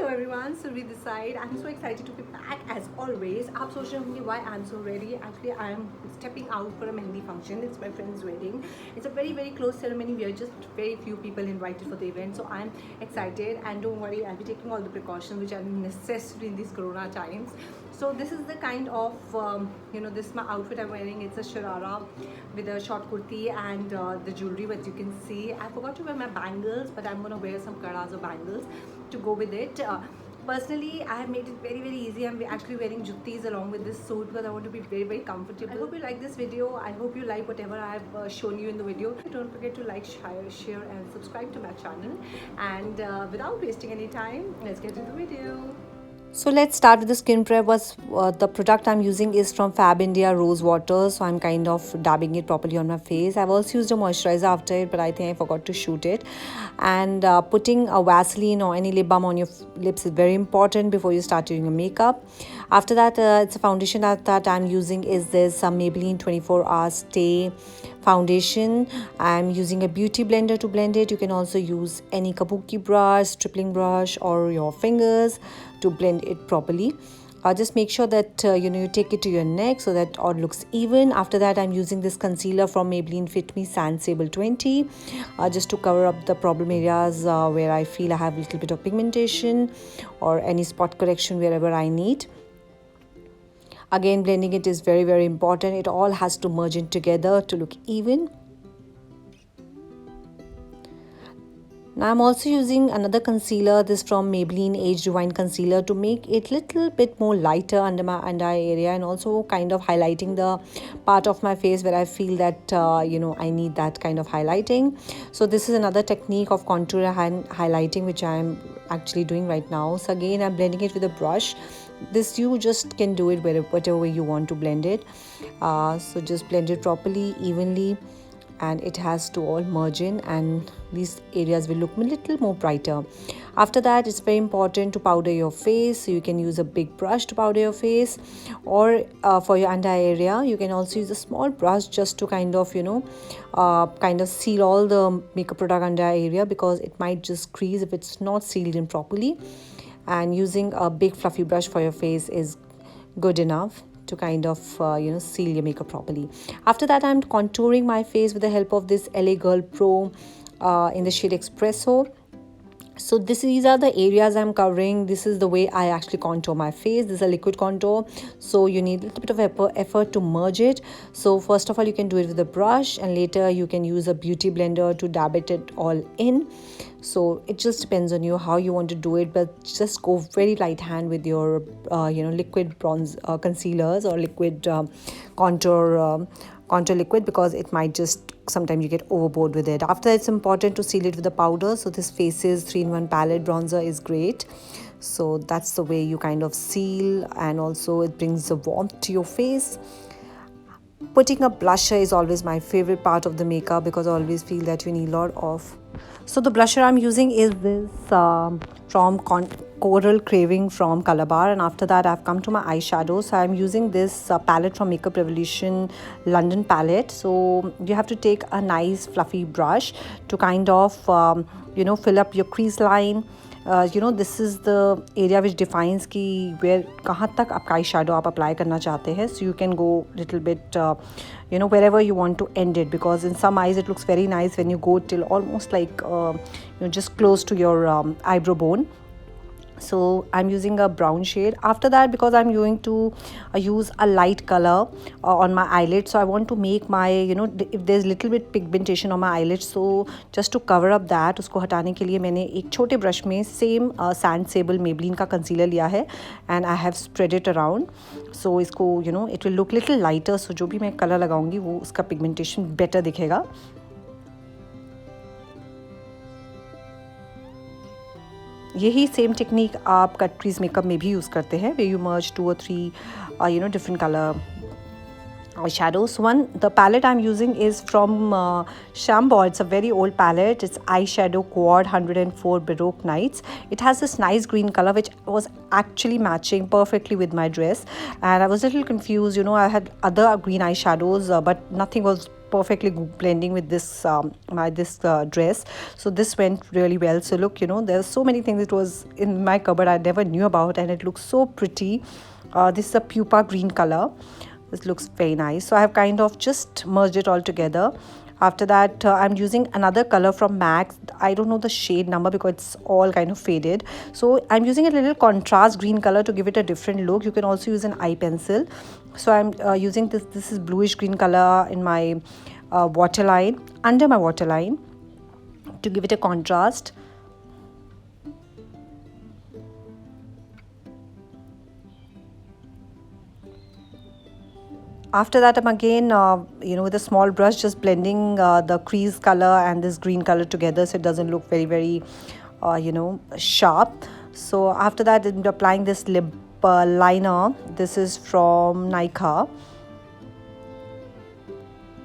everyone, Survi this side. I'm so excited to be back as always. आप सोच रहे होंगे why I'm so ready. Actually, I'm stepping out for a mehndi function. It's my friend's wedding. It's a very close ceremony. We are just very few people invited for the event, so I'm excited. And don't worry, I'll be taking all the precautions which are necessary in these Corona times. So this is the kind of this is my outfit I'm wearing. It's a sharara with a short kurti and the jewelry, but you can see I forgot to wear my bangles, but I'm gonna wear some karas or bangles to go with it. Personally, I have made it very easy. I'm actually wearing juttis along with this suit because I want to be very comfortable. I hope you like this video. I hope you like whatever I have shown you in the video. Don't forget to like, share and subscribe to my channel. And without wasting any time, let's get into the video. So let's start with the skin prep. The product I'm using is from Fab India Rose Water, so I'm kind of dabbing it properly on my face. I've also used a moisturizer after it, but I think I forgot to shoot it. And putting a Vaseline or any lip balm on your lips is very important before you start doing your makeup. After that, it's a foundation that I'm using is this Maybelline 24 Hour Stay foundation. I'm using a beauty blender to blend it. You can also use any kabuki brush, stripling brush, or your fingers to blend it properly. Just make sure that you take it to your neck so that all looks even. After that, I'm using this concealer from Maybelline Fit Me Sand Sable 20 just to cover up the problem areas where I feel I have a little bit of pigmentation or any spot correction wherever I need. Again, blending it is very important. It all has to merge in together to look even. Now I'm also using another concealer, this from Maybelline Age Divine Concealer, to make it little bit more lighter under my under eye area and also kind of highlighting the part of my face where I feel that I need that kind of highlighting. So this is another technique of contour and highlighting which I'm actually doing right now. So again, I'm blending it with a brush. This you just can do it whatever way you want to blend it. So just blend it properly, evenly, and it has to all merge in, and these areas will look a little more brighter. After that, it's very important to powder your face. So you can use a big brush to powder your face, or for your under eye area you can also use a small brush just to kind of seal all the makeup product under eye area, because it might just crease if it's not sealed in properly. And using a big fluffy brush for your face is good enough to kind of seal your makeup properly. After that, I'm contouring my face with the help of this LA Girl Pro in the shade Espresso. So these are the areas I'm covering. This is the way I actually contour my face. This is a liquid contour, so you need a little bit of effort to merge it. So first of all, you can do it with a brush, and later you can use a beauty blender to dab it all in. So it just depends on you how you want to do it, but just go very light hand with your liquid bronze concealers or liquid contour liquid, because it might just sometimes you get overboard with it. After, it's important to seal it with the powder. So this Faces 3-in-1 palette bronzer is great. So that's the way you kind of seal, and also it brings the warmth to your face. Putting a blusher is always my favorite part of the makeup, because I always feel that you need a lot of. So the blusher I'm using is this from Coral Craving from Color Bar. And after that, I've come to my eyeshadow. So I'm using this palette from Makeup Revolution London palette. So you have to take a nice fluffy brush to kind of fill up your crease line. This is the area which defines कि where कहाँ तक आपका eye shadow आप apply करना चाहते हैं. So you can go little bit wherever you want to end it, because in some eyes it looks very nice when you go till almost like just close to your eyebrow bone. So I'm using a brown shade. After that, because I'm going to use a light color on my eyelid, so I want to make my if there's little bit pigmentation on my eyelid, so just to cover up that, उसको हटाने के लिए मैंने एक छोटे brush में same sand सेबल Maybelline का concealer लिया है, and I have spread it around. So इसको it will look little lighter. So जो भी मैं कलर लगाऊंगी वो उसका पिगमेंटेशन बेटर दिखेगा. यही सेम टेक्निक आप कट क्रीज मेकअप में भी यूज़ करते हैं, way you merge 2 or 3 different color eyeshadows. The palette I'm using is from Chambord. It's a very old palette. It's Eyeshadow Quad 104 Baroque Nights. It has this nice green color which was actually matching perfectly with my dress, and I was a little confused. I had other green eyeshadows, but nothing was perfectly blending with this my this dress. So this went really well. So look, there's so many things it was in my cupboard I never knew about, and it looks so pretty. This is a pupa green color. This looks very nice. So I have kind of just merged it all together. After that, I'm using another color from MAC. I don't know the shade number because it's all kind of faded. So I'm using a little contrast green color to give it a different look. You can also use an eye pencil. So I'm using this. This is bluish green color in my waterline, under my waterline, to give it a contrast. After that, I'm again, with a small brush, just blending the crease color and this green color together, so it doesn't look very, very, sharp. So after that, I'm applying this lip liner. This is from Nykaa.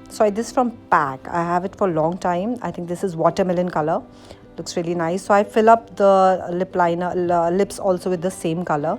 So this is from PAC. I have it for a long time. I think this is watermelon color. Looks really nice. So I fill up the lip liner, lips also with the same color.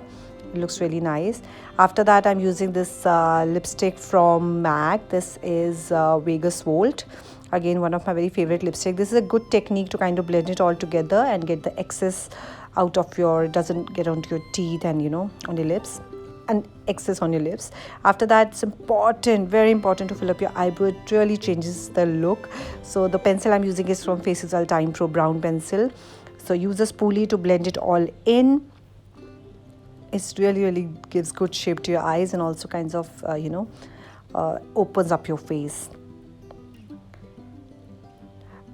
It looks really nice. After that, I'm using this lipstick from MAC. This is Vegas Volt. Again, one of my very favorite lipstick. This is a good technique to kind of blend it all together and get the excess out of it doesn't get onto your teeth and on your lips and excess on your lips. After that, it's important, very important, to fill up your eyebrow. It really changes the look. So the pencil I'm using is from Faces Time Pro brown pencil. So use a spoolie to blend it all in. It really gives good shape to your eyes and also kinds of opens up your face.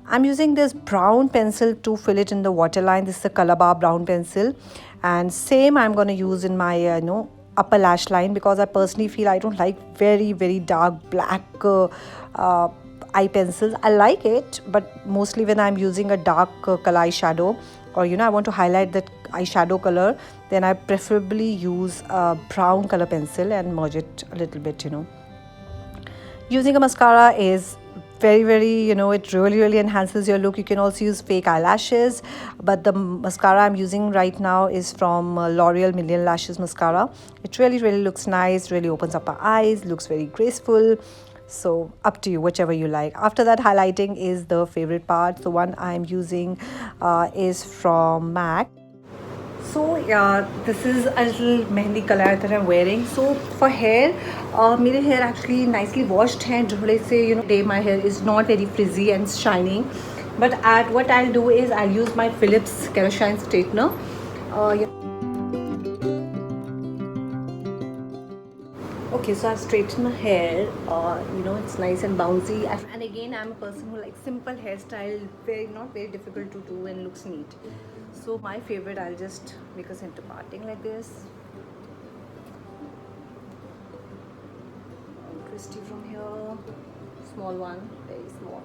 I'm using this brown pencil to fill it in the waterline. This is a Calabar brown pencil, and same I'm going to use in my upper lash line, because I personally feel I don't like very, very dark black eye pencils. I like it, but mostly when I'm using a dark color eyeshadow, or I want to highlight that eyeshadow color, then I preferably use a brown color pencil and merge it a little bit. Using a mascara is very, very, it really enhances your look. You can also use fake eyelashes, but the mascara I'm using right now is from L'Oreal Million Lashes mascara. It really looks nice, really opens up our eyes, looks very graceful. So up to you, whichever you like. After that, highlighting is the favorite part. The one I'm using is from MAC. So yeah, this is a little mehndi color that I'm wearing. So for hair, my hair actually nicely washed hair. Let's say today my hair is not very frizzy and shining, but what I'll do is I'll use my Philips Kerashine straightener. Okay, so I straighten my hair. It's nice and bouncy. And again, I'm a person who likes simple hairstyle, not very difficult to do and looks neat. So my favorite, I'll just make a center parting like this. Twisty from here, small one, very small.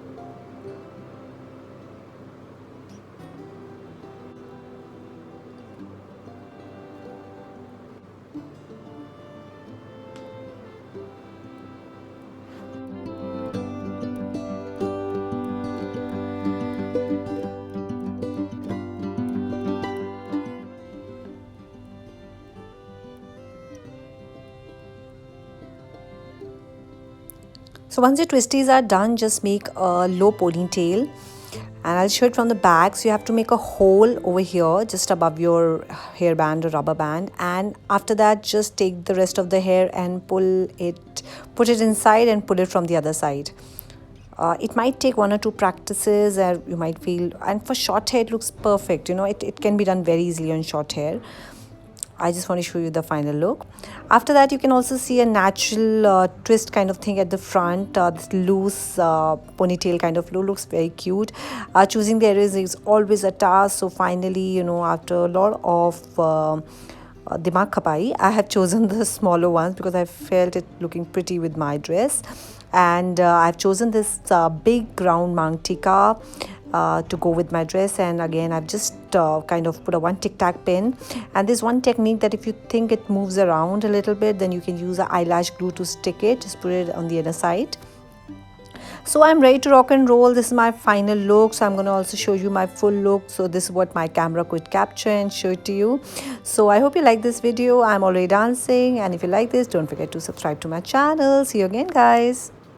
So once your twisties are done, just make a low ponytail, and I'll show it from the back. So you have to make a hole over here just above your hairband or rubber band, and after that just take the rest of the hair and put it inside and pull it from the other side. It might take 1 or 2 practices, or you might feel, and for short hair it looks perfect. It can be done very easily on short hair. I just want to show you the final look. After that, you can also see a natural twist kind of thing at the front. This loose ponytail kind of look looks very cute. Choosing the areas is always a task. So finally, after a lot of dimag khapai, I have chosen the smaller ones because I felt it looking pretty with my dress. And I've chosen this big round mang tika to go with my dress, and again I've just kind of put a one tic-tac pin, and there's one technique that if you think it moves around a little bit, then you can use an eyelash glue to stick it. Just put it on the other side. So I'm ready to rock and roll. This is my final look. So I'm going to also show you my full look. So this is what my camera could capture and show it to you. So I hope you like this video. I'm already dancing, and if you like this, don't forget to subscribe to my channel. See you again, guys.